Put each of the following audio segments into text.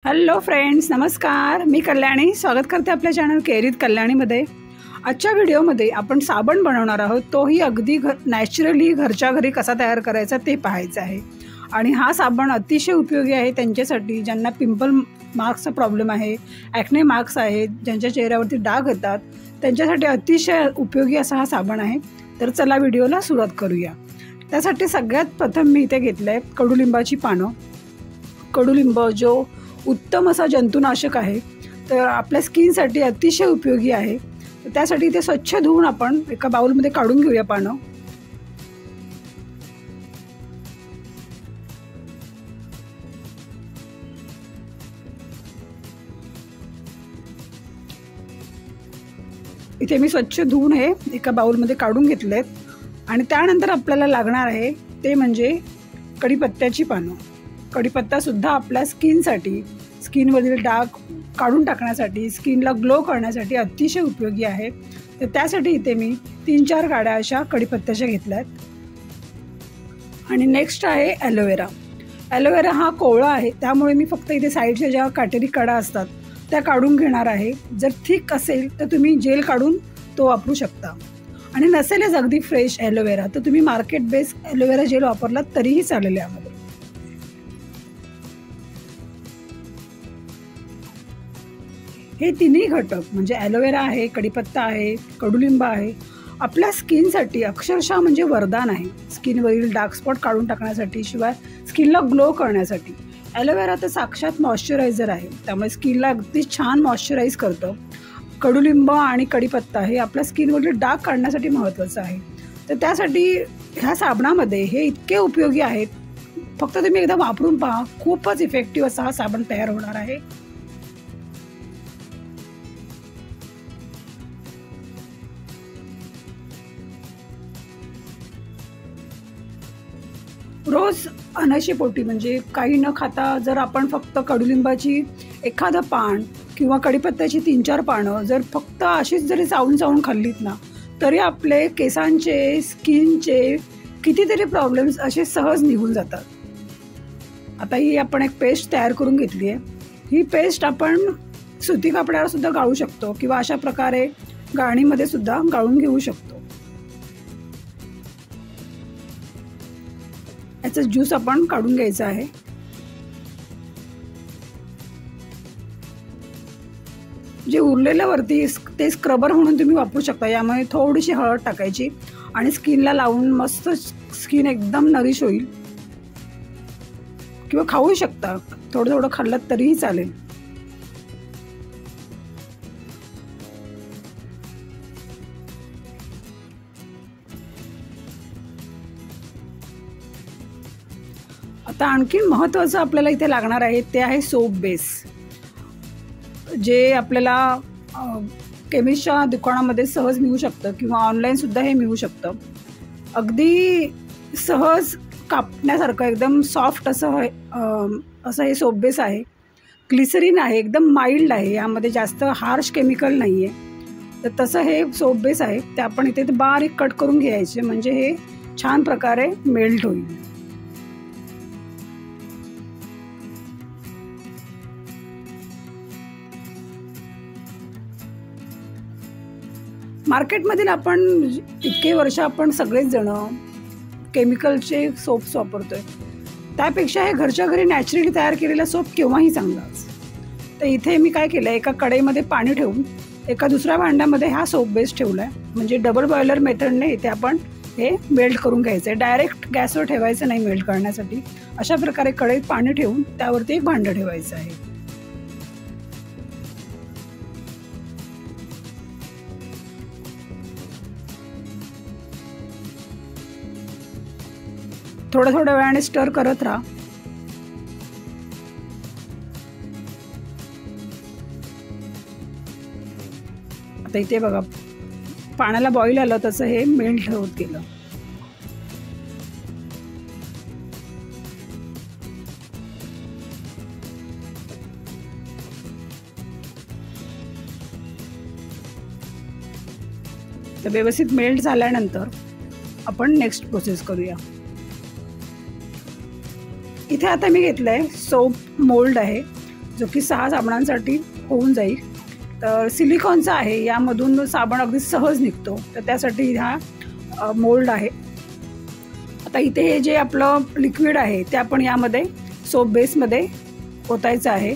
Hello friends, नमस्कार. मी कल्याणी स्वागत करते आपल्या चॅनल केरीत कल्याणीमध्ये. आजच्या व्हिडिओमध्ये आपण साबण बनवणार आहोत. तोही अगदी नॅचरली घरच्या घरी कसा तयार करायचा ते पाहायचं आहे. आणि हा साबण अतिशय उपयोगी आहे त्यांच्यासाठी ज्यांना पिंपल मार्क्सचा प्रॉब्लेम आहे, ॲक्ने मार्क्स आहेत, ज्यांच्या चेहऱ्यावरती डाग येतात, त्यांच्यासाठी अतिशय उपयोगी असा हा साबण आहे. तर चला व्हिडिओला सुरुवात करूया. त्यासाठी सगळ्यात प्रथम मी इथे घेतलं आहे कडुलिंबाची पानं. कडुलिंब जो उत्तम असा जंतुनाशक आहे, तर आपल्या स्किनसाठी अतिशय उपयोगी आहे. तर त्यासाठी ते स्वच्छ धुवून आपण एका बाउलमध्ये काढून घेऊया पानं. इथे मी स्वच्छ धुवून हे एका बाउलमध्ये काढून घेतलेत. आणि त्यानंतर आपल्याला लागणार आहे ते म्हणजे कढीपत्त्याची पानं. कढीपत्तासुद्धा आपल्या स्किनसाठी, स्किनवरील डाग काढून टाकण्यासाठी, स्किनला ग्लो करण्यासाठी अतिशय उपयोगी आहे. तर त्यासाठी इथे मी 3-4 गाड्या अशा कढीपत्त्याच्या घेतल्यात. आणि नेक्स्ट आहे ॲलोवेरा. ॲलोवेरा हा कोवळा आहे, त्यामुळे मी फक्त इथे साईडच्या ज्या काटेरी कडा असतात त्या काढून घेणार आहे. जर थिक असेल तर तुम्ही जेल काढून तो वापरू शकता. आणि नसेलच अगदी फ्रेश ॲलोवेरा तर तुम्ही मार्केट बेस ॲलोवेरा जेल वापरलात तरीही चालेल. यामध्ये हे तिन्ही घटक म्हणजे ॲलोवेरा आहे, कढीपत्ता आहे, कडुलिंब आहे, आपल्या स्किनसाठी अक्षरशः म्हणजे वरदान आहे. स्किनवरील डार्क स्पॉट काढून टाकण्यासाठी, शिवाय स्किनला ग्लो करण्यासाठी. ॲलोवेरा तर साक्षात मॉइश्चरायझर आहे, त्यामुळे स्किनला अगदी छान मॉइश्चराईज करतं. कडुलिंब आणि कढीपत्ता हे आपल्या स्किनवरील डाग काढण्यासाठी महत्त्वाचं आहे. तर त्यासाठी ह्या साबणामध्ये हे इतके उपयोगी आहेत, फक्त तुम्ही एकदा वापरून पहा. खूपच इफेक्टिव्ह असा हा साबण तयार होणार आहे. रोज अनाशी म्हणजे काही न खाता जर आपण फक्त कडुलिंबाची एखादं पान किंवा कढीपत्त्याची 3-4 पानं जर फक्त अशीच जरी चावून खाल्लीत ना, तरी आपले केसांचे, स्किनचे कितीतरी प्रॉब्लेम्स असे सहज निघून जातात. आता ही आपण एक पेस्ट तयार करून घेतली आहे. ही पेस्ट आपण सुती कपड्यावर सुद्धा गाळू शकतो किंवा अशा प्रकारे गाळणीमध्ये सुद्धा गाळून घेऊ शकतो. याचा ज्यूस आपण काढून घ्यायचा आहे. जे उरलेलं वरती ते स्क्रबर म्हणून तुम्ही वापरू शकता. यामध्ये थोडीशी हळद टाकायची आणि स्किनला लावून मस्त स्किन एकदम नरिश होईल. किंवा खाऊ शकता, थोडं थोडं खाल्लं तरीही चालेल. आता आणखी महत्त्वाचं आपल्याला इथे लागणार आहे ते आहे सोप बेस, जे आपल्याला केमिस्टच्या दुकानामध्ये सहज मिळू शकतं किंवा ऑनलाईनसुद्धा हे मिळू शकतं. अगदी सहज कापण्यासारखं एकदम सॉफ्ट असं हे सोप बेस आहे. ग्लिसरीन आहे, एकदम माइल्ड आहे, यामध्ये जास्त हार्श केमिकल नाही आहे. तर तसं हे सोप बेस आहे. ते आपण इथे बारीक कट करून घ्यायचे म्हणजे हे छान प्रकारे मेल्ट होईल. मार्केटमधील आपण इतके वर्ष आपण सगळेच जण केमिकलचे सोप्स वापरतोय, त्यापेक्षा हे घरच्या घरी नॅचरली तयार केलेला सोप केव्हाही चांगलाच. तर इथे मी काय केलं, एका कढईमध्ये पाणी ठेवून एका दुसऱ्या भांड्यामध्ये हा सोप बेस ठेवला आहे. म्हणजे डबल बॉयलर मेथडने इथे आपण हे मेल्ट करून घ्यायचं आहे. डायरेक्ट गॅसवर ठेवायचं नाही मेल्ट करण्यासाठी. अशा प्रकारे कढईत पाणी ठेवून त्यावरती एक भांडं ठेवायचं आहे. थोड्या थोड्या वेळाने स्टर करत राहा. आता इथे बघा, पाण्याला बॉईल आलं तसं हे मेल्ट होत गेलं. तर व्यवस्थित मेल्ट झाल्यानंतर आपण नेक्स्ट प्रोसेस करूया. इथे आता मी घेतलं आहे सोप मोल्ड आहे. जो की 6 साबणांसाठी होऊन जाईल. तर सिलिकॉनचा आहे, यामधून साबण अगदी सहज निघतो. तर त्यासाठी हा मोल्ड आहे. आता इथे हे जे आपलं लिक्विड आहे ते आपण यामध्ये सोप बेसमध्ये ओतायचं आहे.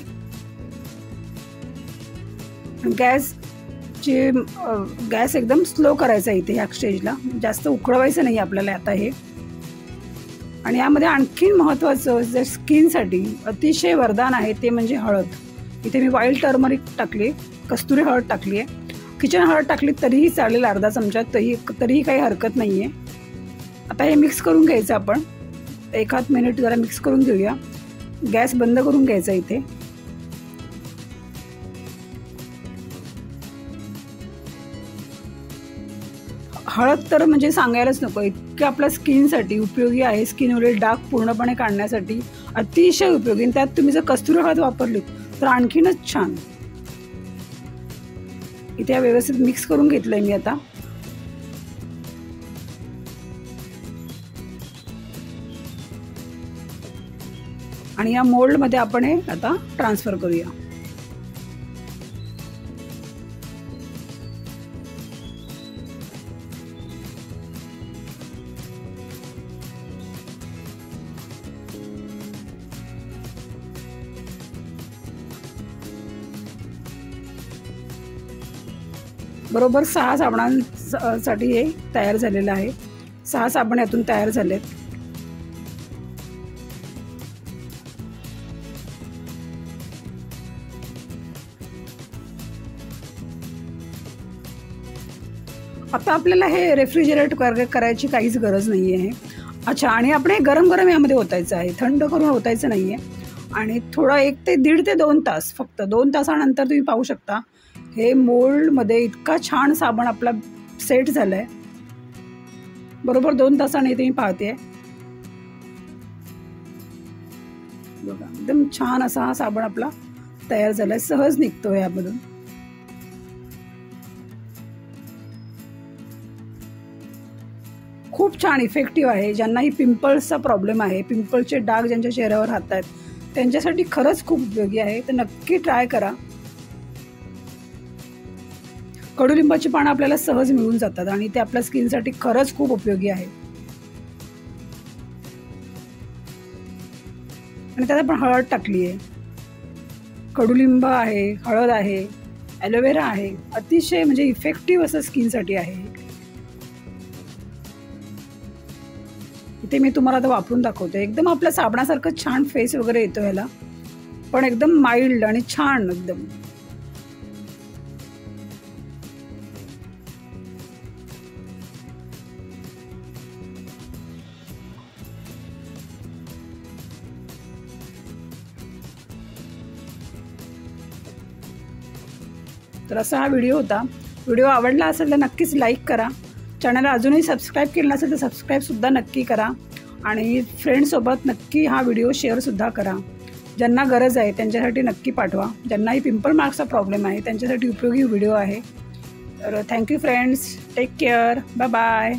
गॅस एकदम स्लो करायचा इथे ह्या स्टेजला, जास्त उकळवायचं नाही आपल्याला आता हे. आणि यामध्ये आणखीन महत्त्वाचं जे स्किनसाठी अतिशय वरदान आहे ते म्हणजे हळद. इथे मी व्हाईट टर्मरिक टाकली, कस्तुरी हळद टाकली आहे. किचन हळद टाकली तरीही चालेल, अर्धा चमचा, तरीही काही हरकत नाही आहे. आता हे मिक्स करून घ्यायचं आपण. 1 मिनिट जरा मिक्स करून घेऊया. गॅस बंद करून घ्यायचा इथे. हळद तर म्हणजे सांगायलाच नको, इतकं आपल्या स्किनसाठी उपयोगी आहे. स्किनवरील डाग पूर्णपणे काढण्यासाठी अतिशय उपयोगी. त्यात तुम्ही जर कस्तुरी हळद वापरली तर आणखीनच छान. इथे व्यवस्थित मिक्स करून घेतलंय मी आता. आणि या मोल्डमध्ये आपण हे आता ट्रान्सफर करूया. बरोबर 6 साबणांसाठी हे तयार झालेलं आहे. 6 साबण यातून तयार झालेत. आता आपल्याला हे रेफ्रिजरेट करायची काहीच गरज नाही आहे. अच्छा, आणि आपण हे गरम गरम यामध्ये ओतायचं आहे, थंड करून ओतायचं नाही आहे. आणि थोडा 1 ते 1.5 ते 2 तास, फक्त 2 तासानंतर तुम्ही पाहू शकता हे मोल्डमध्ये इतका छान साबण आपला सेट झाला आहे. बरोबर 2 तासाने तुम्ही पाहते बघा, एकदम छान असा हा साबण आपला तयार झाला आहे. सहज निघतो यामधून. खूप छान इफेक्टिव्ह आहे. ज्यांनाही पिंपल्सचा प्रॉब्लेम आहे, पिंपल्सचे डाग ज्यांच्या चेहऱ्यावर राहतात, त्यांच्यासाठी खरंच खूप उपयोगी आहे. तर नक्की ट्राय करा. कडुलिंबाची पानं आपल्याला सहज मिळून जातात आणि ते आपल्या स्किनसाठी खरंच खूप उपयोगी आहे. आणि त्यात आपण हळद टाकली आहे, कडुलिंब आहे, हळद आहे, ॲलोवेरा आहे. अतिशय म्हणजे इफेक्टिव्ह असं स्किनसाठी आहे. इथे मी तुम्हाला आता वापरून दाखवते. एकदम आपल्या साबणासारखं छान फेस वगैरे येतो ह्याला, पण एकदम माइल्ड आणि छान एकदम. तर असा हा व्हिडिओ होता. व्हिडिओ आवडला असेल तर नक्कीच लाईक करा. चॅनलला अजूनही सबस्क्राईब केलं नसेल तर सबस्क्राईबसुद्धा नक्की करा. आणि फ्रेंड्ससोबत नक्की हा व्हिडिओ शेअरसुद्धा करा. ज्यांना गरज आहे त्यांच्यासाठी नक्की पाठवा. ज्यांनाही पिंपल मार्क्सचा प्रॉब्लेम आहे त्यांच्यासाठी उपयोगी व्हिडिओ आहे. तर thank you friends. Take care. Bye bye.